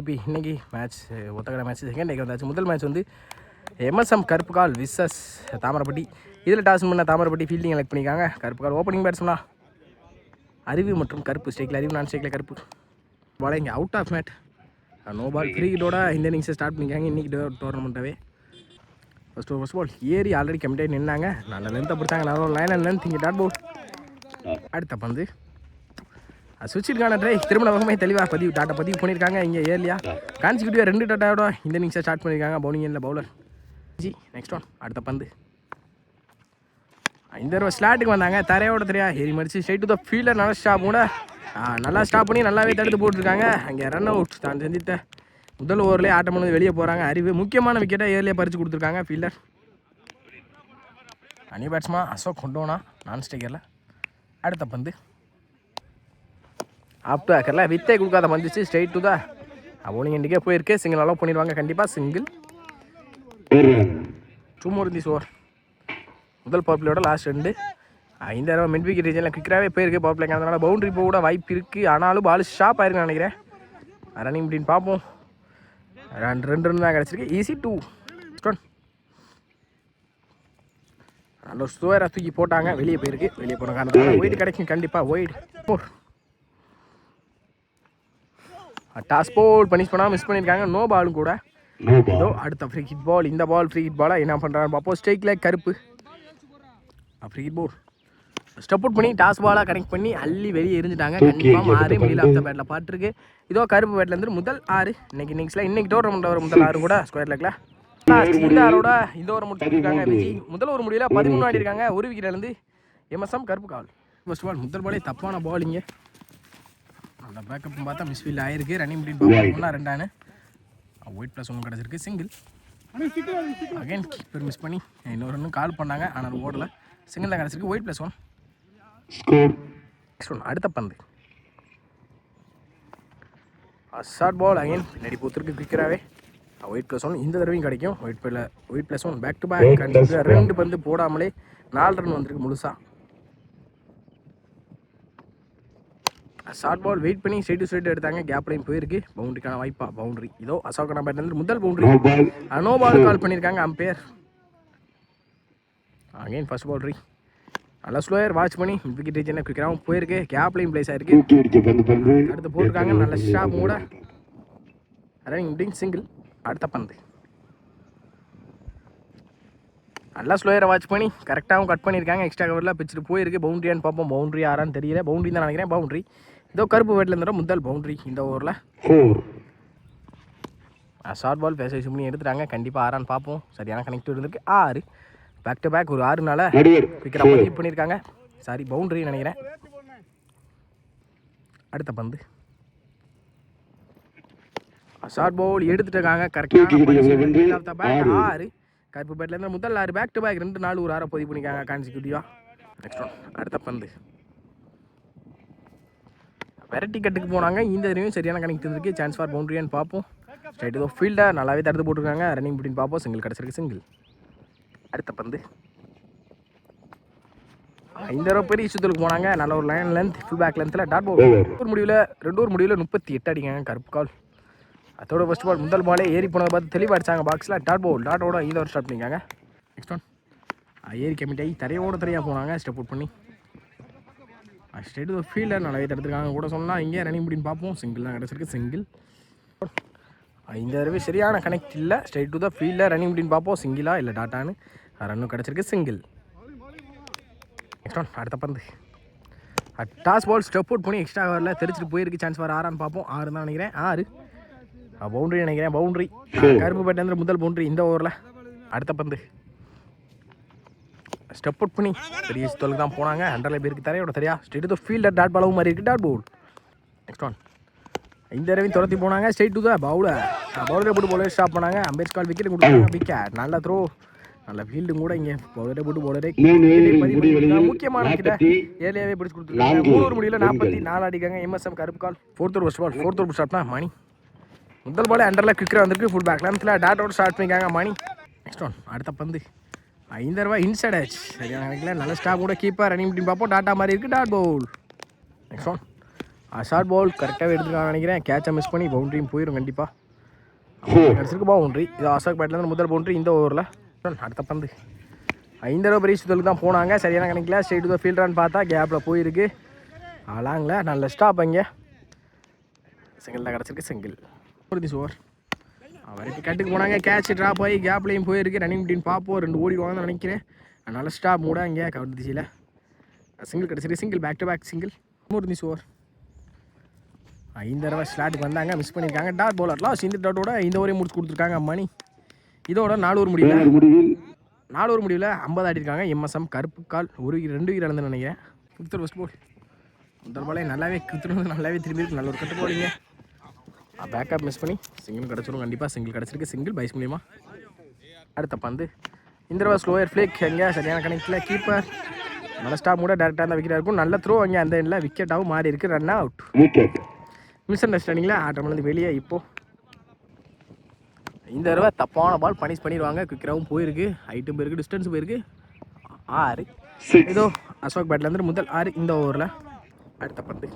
திருப்பி இன்றைக்கி match Othakadai match second டேக்கு வந்தாச்சு. முதல் மேட்ச் வந்து எம்எஸ்எம் கருப்புக்கால் விசஸ் தாமரைப்பட்டி. இதில் டாஸ் பண்ண தாமரைப்பட்டி ஃபீல்டிங் எலெக்ட் பண்ணியிருக்காங்க. கருப்புக்கால் ஓப்பனிங் பேட்ஸ்மனா அறிவு மற்றும் கருப்பு ஸ்டேக்கில் அறிவு, நான் ஸ்டேக்கில் கருப்பு. பால் இங்கே out of mat, no ball. Free ஹிட்டோட இந்த இன்னிங்ஸை ஸ்டார்ட் பண்ணிக்காங்க இன்றைக்கி டோர்னமெண்ட்டாகவே. ஃபர்ஸ்ட் பால் ஏறி ஆல்ரெடி கமிட்டாக நின்னாங்க. நல்ல லென்த்தை பிடிச்சாங்க, நல்ல ஒரு லைன் அண்ட் லென்த். இங்கே டாட் பால். அடுத்த பந்து சுவிட்சிற்கான ட்ரை திருமண வகமே தெளிவாக டாட்டா பதிவு பண்ணியிருக்காங்க. இங்கே ஏர்லியா கான்சிக்யூட்டிவாக 2 டாட்டாவோட இந்த இன்னிங்ஸை ஸ்டார்ட் பண்ணியிருக்காங்க. பவுலிங் எண்ணில் பவுலர் நெக்ஸ்ட் ஒன். அடுத்த பந்து இந்த தடவை ஸ்லாட்டுக்கு வந்தாங்க. தரையோட தெரியா ஏறி மடிச்சு ஸ்ட்ரைட் டு த ஃபீல்டர். நல்ல ஸ்டாப் கூட நல்லா ஸ்டாப் பண்ணி நல்லாவே தடுத்து போட்டிருக்காங்க. அங்கே ரன் அவுட் தான் செஞ்சுட்ட முதல் ஓவர்லேயே ஆட்டம் பண்ணது வெளியே போகிறாங்க. அறிவு முக்கியமான விக்கெட்டை ஏர்லியாக பறித்து கொடுத்துருக்காங்க ஃபீல்டர். அனி பேட்ஸ்மா அசோக் கொண்டோனா நான் ஸ்டேக்கரில். அடுத்த பந்து ஆப் டு ஆக்கரில் வித்தே கொடுக்காத வந்துச்சு ஸ்ட்ரைட் டு த பவுலிங் எண்டுக்கே போயிருக்கு. சிங்கிள் அலோவ் பண்ணிடுவாங்க கண்டிப்பாக. Single 2 more in this over. முதல் பவர் பிளேயோட லாஸ்ட் 2. இந்த தடவை மிட் விக்கெட் ரீஜனில் குவிக்கராகவே போயிருக்கு பவர் பிளேக்கு. அதனால பவுண்டரி போக வாய்ப்பு இருக்குது. ஆனாலும் பால் ஷாப் ஆயிருக்குன்னு நினைக்கிறேன். ரன்னிங் அப்படின்னு பார்ப்போம். 2 ரன் தான் கிடச்சிருக்கு. ஈஸி 2 நல்ல ஒரு ஸ்டோராக தூக்கி போட்டாங்க. வெளியே போயிருக்கு. வெளியே போன காரணத்தால் ஒயிட் கிடைக்கும் கண்டிப்பாக. ஒயிட் டாஸ் போல் பனிஷ் பண்ணாமல் மிஸ் பண்ணியிருக்காங்க. நோ பாலும் கூட. இதோ அடுத்த ஃப்ரீ ஹிட் பால். இந்த பால் ஃப்ரீ ஹிட் பாலாக என்ன பண்ணுறாங்க பார்ப்போம். ஸ்ட்ரைக்கில் கருப்பு free hit ball step out பண்ணி டாஸ் பாலாக கனெக்ட் பண்ணி அள்ளி வெளியே எரிஞ்சிட்டாங்க. கன்ஃபார்ம் 6 மிடில் ஆஃப் த பேட்டில் பார்த்துருக்கு. இதோ கருப்பு பேட்லேருந்து முதல் 6 இன்னைக்கு இன்னிங்ஸில். இன்னைக்கு டோர்னமெண்ட் வர முதல் 6 கூட ஸ்கொயர் லெக்கில் இந்த ஆரோட இந்த ஓவர் முடிச்சிருக்காங்க. விஜி முதல் ஒரு முடியல 13 ஆடி இருக்காங்க. ஒரு விக்கெட்லேருந்து எம்எஸ்எம் கருப்பு கால். ஃபர்ஸ்ட் பால் முதல் பாலே தப்பான பாலிங்க. அந்த பேக்கப் பார்த்தா மிஸ் ஃபீல்ட் ஆயிருக்கு. ரன்னிங் முடியும் பார்ப்போம்னா 2 ஒயிட் ப்ளஸ் 1 கிடச்சிருக்கு. சிங்கிள் அகைன் கீப்பர் மிஸ் பண்ணி இன்னொரு ரன்னு கால் பண்ணாங்க. ஆனால் ஓடல. சிங்கிள் தான் கிடச்சிருக்கு. White plus 1. Next one. அடுத்த பந்து ஷார்ட் பால் அகைன் பின்னாடி பூத்திருக்கு குவிக்கராகவே. ஒயிட் ப்ளஸ் 1 இந்த தடவையும் கிடைக்கும். Wide plus 1 back to back. 2 பந்து போடாமலே 4 ரன் வந்திருக்கு முழுசாக. ஷார்ட் பால் வெயிட் பண்ணி ஸ்ட்ரைட் எடுத்தாங்க. கேப் லைன் போயிருக்கு. பவுண்டரிக்கான வாய்ப்பா பவுண்டரி. இதோ அசோகனா பேட்லேருந்து முதல் பவுண்டரி. நோ பால் கால் பண்ணியிருக்காங்க அம்பையர். Again first boundary. நல்லா ஸ்லோயர் வாட்ச் பண்ணி விக்கெட் ரீஜனில் குவிக்கராகவும் போயிருக்கு. கேப் லைன் பிளேஸ் ஆயிருக்கு. அடுத்து போட்டிருக்காங்க. நல்ல ஷாப் கூட ரன்னிங் முடிங் சிங்கிள். அடுத்த பந்து நல்லா ஸ்லோயரை வாட்ச் பண்ணி கரெக்டாகவும் கட் பண்ணியிருக்காங்க. எக்ஸ்ட்ரா கவரில் பிச்சுட்டு போயிருக்கு. பவுண்டரியான்னு பார்ப்போம். பவுண்டரி ஆறான்னு தெரியல. பவுண்டரி தான் நினைக்கிறேன். பவுண்டரி. இதோ கருப்பு பேட்டில் இருந்தால் முதல் பவுண்டரி இந்த ஓவரில். ஷார்ட் பால் பேச யூஸ் பண்ணி எடுத்துட்டாங்க. கண்டிப்பாக 6 பார்ப்போம். சரியான கனெக்டிவ் இருந்திருக்கு. 6 பேக் டு பேக் ஒரு 6 விக்கெட்டாக பதிவு பண்ணியிருக்காங்க. சாரி பவுண்டரி நினைக்கிறேன். அடுத்த பந்து ஷார்ட் பால் எடுத்துட்டாங்க. கரெக்டான 6 கருப்பு பேட்டில் இருந்தால் முதல் 6 பேக் டு பேக் 2 4 ஒரு 6 பதிவு பண்ணியிருக்காங்க கான்சிக்யூட்டிவாக. Next one. அடுத்த பந்து வெரைட்டி கட்டுக்கு போனாங்க. இந்த தடவையும் சரியான கனெக்ட் இருக்கு. சான்ஸ் ஃபார் பவுண்டரியான்னு பார்ப்போம். ஸ்ட்ரைட் டு ஃபீல்டர் நல்லாவே தடுத்து போட்டிருக்காங்க. ரன்னிங் அப்படின்னு பார்ப்போம். சிங்கிள் கிடச்சிருக்கு. சிங்கிள். அடுத்த பந்து இந்த தடவை பெரிய சுத்தலுக்கு போனாங்க. நல்ல ஒரு லைன் லென்த் ஃபுல் பேக் லென்த்தில் டாட் பால். ஒரு முடிவில் 2 முடிவில் 38 அடிக்காங்க கருப்பு கால். அதோட ஃபர்ஸ்ட் பால் முதல் பாலே ஏறி போனதை பார்த்து தெளிவாக அடிச்சாங்க பாக்ஸில். Dot ball. டாட்டோட இந்த ஒரு ஸ்டார்ட் பண்ணிக்காங்க. Next one. ஏறி கமிட் ஆகி தரையாக போனாங்க. ஸ்டெப் அவுட் பண்ணி ஸ்ட்ரைட் டு ஃபீல்டர் நல்லாவே தடுத்துருக்காங்க கூட சொன்னால். இங்கே ரன்னிங் முடின்னு பார்ப்போம். சிங்கிள் தான் கிடச்சிருக்கு. சிங்கிள். இந்த தடவை சரியான கனெக்ட் இல்லை. Straight to the fielder running முடின்னு பார்ப்போம். சிங்கிளா இல்லை டாட்டான்னு. ரன்னும் கிடச்சிருக்கு. சிங்கிள். Next one. அடுத்த பந்து டாஸ் பால் ஸ்டெப் அவுட் பண்ணி எக்ஸ்ட்ரா கவரில் தெரிச்சிட்டு போயிருக்கு. சான்ஸ் ஃபார் 6 பார்ப்போம். 6 தான் நினைக்கிறேன். 6 பவுண்டரி நினைக்கிறேன். பவுண்டரி. கருப்பு பேட்லேருந்து முதல் பவுண்டரி இந்த ஓவரில். அடுத்த பந்து ஸ்டெப் அவுட் பண்ணி பெரிய தொலைக்கு தான் போனாங்க. 100 பேருக்கு தரையோட தெரியா. ஸ்ட்ரைட் டு ஃபீல்டர் டாட் பாலவும் மாதிரி இருக்குது. Dot ball. Next one. இந்த தடவையும் துரத்தி போனாங்க. Straight to the bowler. பவுலரை போட்டு பவுலரை ஸ்டாப் பண்ணாங்க. அம்பேஸ் கால் விக்கெட் கொடுத்தாங்க. விக்கெட். நல்ல த்ரோ. நல்ல ஃபீல்டும் கூட. இங்கே பவுலரை போட்டு பவுலரை முக்கியமான விக்கெட்டை ஏர்லியாகவே பிடிச்சி கொடுத்துருக்காங்க. 3 முடிவில் 44 அடிக்காங்க எம்எஸ்எம் கருப்பு கால். 4th over first ball. 4th over ஸ்டார்ட்னா மணி முதல் பாலே அண்டரில் குவிக்கராக வந்திருக்கு. ஃபுல் பேக் லென்த்தில் டாட்டோட ஸ்டார்ட் பண்ணிக்காங்க மணி. Next one. அடுத்த பந்து 5 ரூபா இன்சைட் ஆச்சு. சரியான கணக்கில் நல்ல ஸ்டாப் கூட கீப்பர் ரன்னிங் டீம் பார்ப்போம். டாட்டா மாதிரி இருக்குது. Dot ball. Next one. Short ball கரெக்டாகவே எடுத்துருக்கான்னு நினைக்கிறேன். கேட்சை மிஸ் பண்ணி பவுண்டரியும் போயிடும் கண்டிப்பாக. கிடச்சிருக்கு பவுண்ட்ரி. இது அசோக் பேட்லேருந்து முதல் பவுண்ட்ரி இந்த ஓவரில். அடுத்த பந்து 5 தடவை பெரிய சுத்தலுக்கு தான் போனாங்க. சரியான கணக்கில் ஸ்ட்ரெயிட் டு ஃபீல்டரான்னு பார்த்தா கேப்பில் போயிருக்கு. ஆளாங்கள நல்ல ஸ்டாப் அங்கே. சிங்கிள் தான் கிடச்சிருக்கு. சிங்கிள் ஒரு ஓவர் வரைக்கும் கட்டுக்கு போனாங்க. கேட்ச் ட்ராப் ஆகி கேப்லேயும் போயிருக்கு. ரன்னிங் அப்படின்னு பார்ப்போம். 2 ஓடிடுவாங்கன்னு நினைக்கிறேன். நல்ல ஸ்டாப் மூட இங்கே கவுண்ட் திசையில் சிங்கிள் கிடச்சிருக்கு. Single back to back single ஒரு ஓவர். 5 தடவை ஸ்லாட்டுக்கு வந்தாங்க. மிஸ் பண்ணியிருக்காங்க. Dot bowler loss. இந்த டாட்டோட இந்த ஓவரையும் முடிச்சு கொடுத்துருக்காங்க மணி. இதோட 4 ஓவர் முடியல. 4 ஓவர் முடிவில் 50 ஆடிருக்காங்க. எம்எஸ்எம் கருப்பு கால் 1 2 விக்கெட் இழந்துன்னு நினைக்கிறேன். ஃபிஃப்த் ஃபஸ்ட் பால் முதல் பாலே நல்லாவே நல்லாவே திரும்பி நல்ல ஒரு கட்டு போலிங்க. பேக்கப் மிஸ் பண்ணி சிங்கிள் கிடச்சிரும். கண்டிப்பாக சிங்கிள் கிடச்சிருக்கு. சிங்கிள் பைஸ் மூலியமா. அடுத்த பந்து இந்த தடவை ஸ்லோயர் ஃப்ளேக் எங்கே சரியான கணக்கில் கீப்பர் நல்ல ஸ்டாப் கூட டேரெக்டாக இருந்தால் விக்கெட்டாக இருக்கும். நல்ல த்ரோ அங்கே அந்த எண்ணில் விக்கெட்டாகவும் மாறி இருக்குது. Run out. மிஸ் அண்டர்ஸ்டாண்டிங்கில் ஆட்டம்லேருந்து வெளியே. இப்போது இந்த தடவை தப்பான பால் பனிஷ் பண்ணிடுவாங்க. குவிக்கராகவும் போயிருக்கு. ஹைட்டும் போயிருக்கு. டிஸ்டன்ஸும் போயிருக்கு. 6 ஏதோ அசோக் பேட்லேருந்து முதல் 6 இந்த ஓவரில். அடுத்த பந்து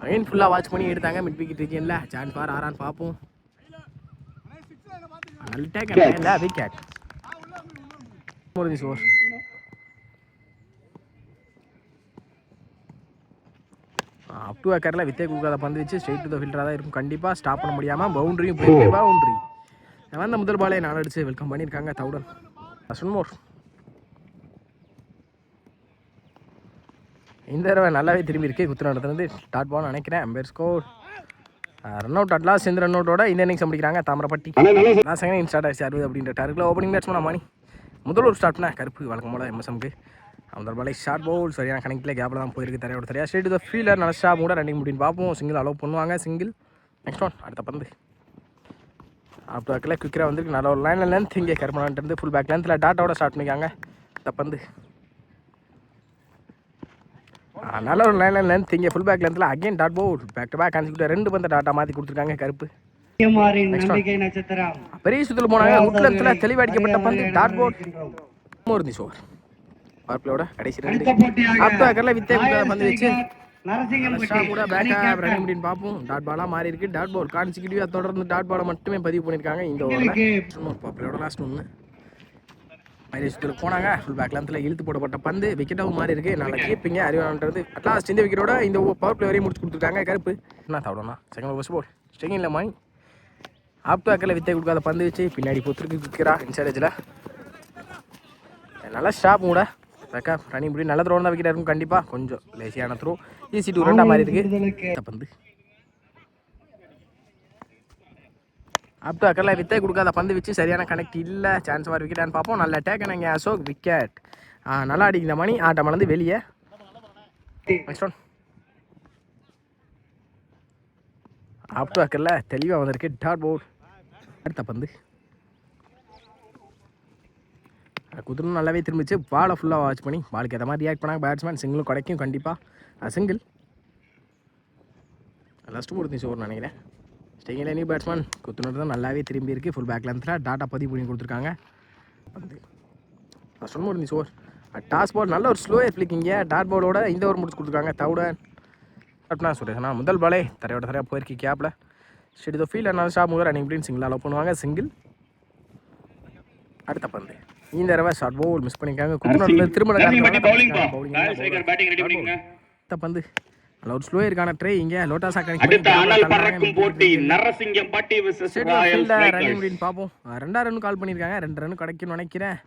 அகைன் ஃபுல்லாக வாட்ச் பண்ணி எடுத்தாங்க. மிட் விக்கெட் இருக்கேன்ல சான்ஸ் பார் ஆறான்னு பார்ப்போம். நல்ல டேக் இல்லை விக்கெட் முடிஞ்சு ஓவர். அப் டு அக்கரில் வித்தே கொடுக்காத பந்து வச்சு ஸ்ட்ரெயிட் டு த ஃபீல்டராக தான் இருக்கும். கண்டிப்பாக ஸ்டாப் பண்ண முடியாமல் பவுண்டரியும் போயிருக்கு. பவுண்டரி வந்த முதல் பாலே 4 அடிச்சு வெல்கம் பண்ணியிருக்காங்க. தவுடன் மோர். இந்த தடவை நல்லாவே திரும்பி இருக்கு. குத்துனத்துலேருந்து டாட் பால் நினைக்கிறேன். Ampere score run out. Atlas இந்த ரன் அவுட்டோட இந்த இன்னிங்ஸ் முடிக்கிறாங்க. தாமரப்பட்டி லாஸ்ட் செகண்ட் ஸ்டார்ட் ஆச்சு 60 அப்படின்ற டார்கில். ஓப்பனிங் பேட்ஸ்மேன் மணி முதல் ஒரு ஸ்டார்ட்னா கருப்பு வழக்கம் போல எம்எஸ்எம்க்கு. அந்த பாலே ஷார்ட் பவுல் சரியான கணக்கில் கேப்பில் தான் போயிருக்கு. தரையோட தரையா ஸ்ட்ரெயிட் டு த ஃபீல்டர் நல்ல ஸ்டாப் கூட ரன்னிங் முடின்னு பார்ப்போம். சிங்கிள் அலோவ் பண்ணுவாங்க. Single next one. அடுத்த பந்து அப் டு அக்கில் குவிக்கராக வந்துருக்கு. நல்ல ஒரு லைனில் லென்த் இங்கே கர்மனான்ட்டு ஃபுல் பேக் லென்த்தில் டாட்டோட ஸ்டார்ட் பண்ணிக்காங்க. இந்த பந்து நல்ல ஒரு லைன் லென்த் இங்கே ஃபுல் பேக் லென்த்தில் again dot ball. Back to back consecutive 2 பந்து டாட்டா மாற்றி கொடுத்துருக்காங்க கருப்பு. பெரிய சுற்றில் போனாங்க. உட் லென்த்தில் தெளிவடிக்கப்பட்ட பந்து டாட் பவுல். ஒரு ஓவர் பார்ப்ளோட கடைசி 2 அப் டு அக்கரில் வித்தே பந்து வச்சு கூட பேக்கப் ரன்னிங் அப்படின்னு பார்ப்போம். டாட் பாலாக மாறி இருக்கு. டாட் பால் கான்சிக்யூட்டிவாக தொடர்ந்து டாட் பாலை மட்டுமே பதிவு பண்ணியிருக்காங்க இந்த ஓவரில். பார்ப்ளோட லாஸ்ட் ஒன்று பெரிய சுற்றில் போனாங்க. ஃபுல் பேக் லென்த்தில் இழுத்து போடப்பட்ட பந்து விக்கெட்டாகவும் மாறி இருக்கு. நல்லா கீப்பிங்க அறிவானது. அட்லாஸ்ட் இந்த விக்கெட்டோட இந்த பவர் பிளே வரையும் முடிச்சு கொடுத்துருக்காங்க கருப்பு. என்ன தவிடனா செகண்ட் ஃபர்ஸ்ட் பால் ஸ்ட்ரிங்கில் மணி ஆப் டு அக்கரில் வித்தே கொடுக்காத பந்து வச்சு பின்னாடி பொத்துருக்கு குவிக்கிறா இன்சைடேஜில். நல்லா ஸ்டாப் கூட பேக்கப் ரன்னிங் முடியும். நல்ல த்ரோ தான் விக்கெட் இருக்கும். கண்டிப்பாக கொஞ்சம் லேசியான த்ரோ. ஈஸி டூ 2 மாறி இருக்கு. பந்து அப் டு அக்கரில் வித்தே கொடுக்காத பந்து வச்சு சரியான கனெக்ட் இல்லை. சான்ஸ் வார் விக்கெட்டான்னு பார்ப்போம். நல்ல டேக் நாங்கள் அசோக் விக்கெட். நல்லா அடிக்கிற மணி ஆட்டம் வந்து வெளியே. Next one. அப் டு அக்கரில் தெளிவாக வந்திருக்கு. டாட் பவுல். அடுத்த பந்து குதிரும் நல்லாவே திரும்பிச்சு. பாலை ஃபுல்லாக வாட்ச் பண்ணி பாலுக்கு ஏற்ற மாதிரி ரியாக்ட் பண்ணாங்க பேட்ஸ்மேன். சிங்கிளும் கிடைக்கும் கண்டிப்பாக. சிங்கிள் லாஸ்ட்டு முடிஞ்சு ஓவர் நினைக்கிறேன். ஸ்டேங்கில் நியூ பேட்ஸ்மேன் குத்துனது தான் நல்லாவே திரும்பி இருக்குது. ஃபுல் பேக் லென்த்தில் டாட்டா பதிவு பண்ணி கொடுத்துருக்காங்க. வந்து லாஸ்ட் முடிஞ்சு ஓவர். டாஸ் பால் நல்ல ஒரு ஸ்லோயர் ஃபிளிக்கிங்க. டாட் பாலோட இந்த ஓவர் முடிச்சு கொடுத்துருக்காங்க. தவுடன் அப்படின்னா சுரேஷனா முதல் பாலே தரையோட தரையாக போயிருக்கு கேப்பில். ஸ்டேட் த ஃபீல்ட் நல்ல ஸ்டாப் ரன்னிங் அப்படின்னு சிங்கிள் அலோவ் பண்ணுவாங்க. சிங்கிள். அடுத்த பந்து இந்த தடவை ஷார்ட் பவுல் மிஸ் பண்ணியிருக்காங்க. குத்துனது திரும்ப பந்து நல்ல ஒரு ஸ்லோயருக்கான ட்ரை இங்கே லோட்டாஸா ரன்னிங் பார்ப்போம். 2 ரன் கால் பண்ணியிருக்காங்க. 2 ரன் கிடைக்கும்னு நினைக்கிறேன்.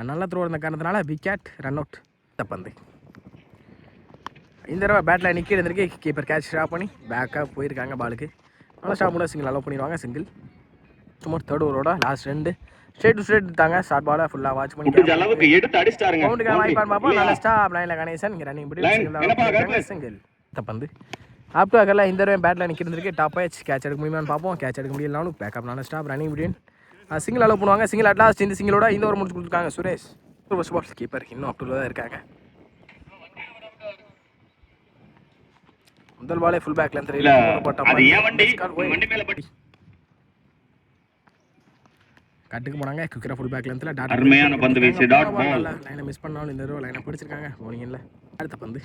நல்லா த்ரோ இருந்த காரணத்தினால விக்கெட் ரன் அவுட். பந்து இந்த தடவை பேட்டில் நிற்க இருந்திருக்கு. கீப்பர் கேட்ச் ஸ்டாப் பண்ணி பேக்காக போயிருக்காங்க பாலுக்கு. நல்லா ஸ்டாப் கூட சிங்கிள் அலோவ் பண்ணிடுவாங்க. சிங்கிள் சும்மா தேர்ட் ஓவரோட லாஸ்ட் 2 ஸ்ட்ரெயிட் டு ஸ்ட்ரெயிட் எடுத்தாங்க. ஷார்ட் பாலை ஃபுல்லாக வாட்ச் பண்ணி அளவுக்கு எடுத்து அடிச்சிட்டாருங்க. பவுண்டுக்கான வாய்ப்பான்னு பார்ப்போம். நல்ல ஸ்டாப் லைனில் கணேசன் இங்கே ரன்னிங் பண்ணி சிங்கிள். பந்து ஆப் டு அக்கரில் இந்த தடவை பேட்டில் நிற்கிறதுக்கு டாப் ஆச் கேட்ச் எடுக்க முடியுமான்னு பார்ப்போம். கேட்ச் எடுக்க முடியலனாலும் பேக்கப் நல்ல ஸ்டாப் ரன்னிங் முடியும். சிங்கிள் அலோவ் பண்ணுவாங்க. சிங்கிள் அட்லாஸ்ட் இந்த சிங்கிளோட இந்த ஓவர் முடிச்சு கொடுத்துருக்காங்க சுரேஷ். ஃபர்ஸ்ட் பால் கீப்பர் இன்னும் அப் டு தான் இருக்காங்க. முதல் பாலே ஃபுல் பேக் லென்த் கட்டுக்கு போனாங்க. குவிக்கரா ஃபுல் பேக் லென்த்தில் டாட் அருமையான பந்து வீச்சு டாட் பால் லைனை மிஸ் பண்ணாலும் இந்த தடவை லைனை பிடிச்சிருக்காங்க பவுலிங்கில். அடுத்த பந்து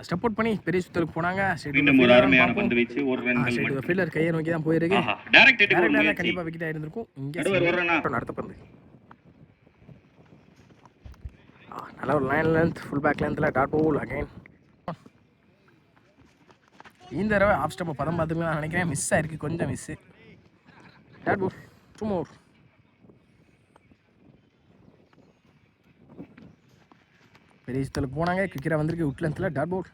ஸ்டெப் அவுட் பண்ணி பெரிய சுத்தலுக்கு போனாங்க. மீண்டும் ஒரு அருமையான பந்து வீச்சு, ஒரு ரன்கள் ஸ்ட்ரெயிட் ஃபீல்டர் கையை நோக்கி தான் போயிருக்கு. டைரக்ட் ஹிட் டைரக்டா முயற்சி. கண்டிப்பா விக்கெட் ஆயிருந்திருக்கும். இங்க நடுவர் ஒரு ரன்னா. அடுத்த பந்து நல்ல ஒரு லைன் லென்த் ஃபுல் பேக் லென்த்ல டாட் பால் அகைன். இந்த தடவை ஆஃப் ஸ்டெப் பதம் பார்த்துக்கலாம் நினைக்கிறேன். மிஸ் ஆயிருக்கு, கொஞ்சம் மிஸ். டாட் பால் சும்மா பெரிய சுத்தலுக்கு போனாங்க. கிரிக்கெட் வந்திருக்கு உட் லென்த்ல டாட் பால்.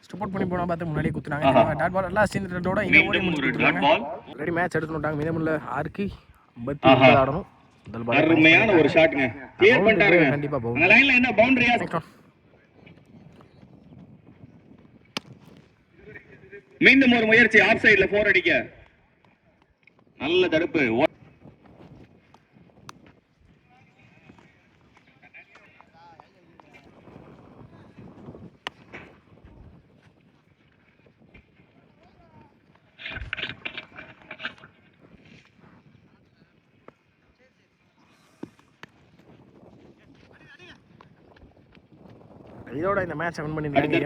ஸ்டெப் அவுட் பண்ணி போனா பார்த்து முன்னாடியே குத்துனாங்க. டாட் பால் லாஸ்ட் இந்த ரன்னோட இங்க ஓடி முடிச்சிட்டாங்க. ஆல்ரெடி மேட்ச் எடுத்துட்டாங்க. மீதமுள்ள 6க்கு 59 ஆடணும். முதல் பால் அருமையான ஒரு ஷாட்ங்க. கிளியர் பண்ணிட்டாங்க. கண்டிப்பா பவுல். அந்த லைன்ல என்ன பவுண்டரியா? மீண்டும் ஒரு முயற்சி ஆஃப் சைடுல 4 அடிக்க. நல்ல தடுப்பு. இதோட இந்த மேட்ச் வின் பண்ணிருக்காங்க.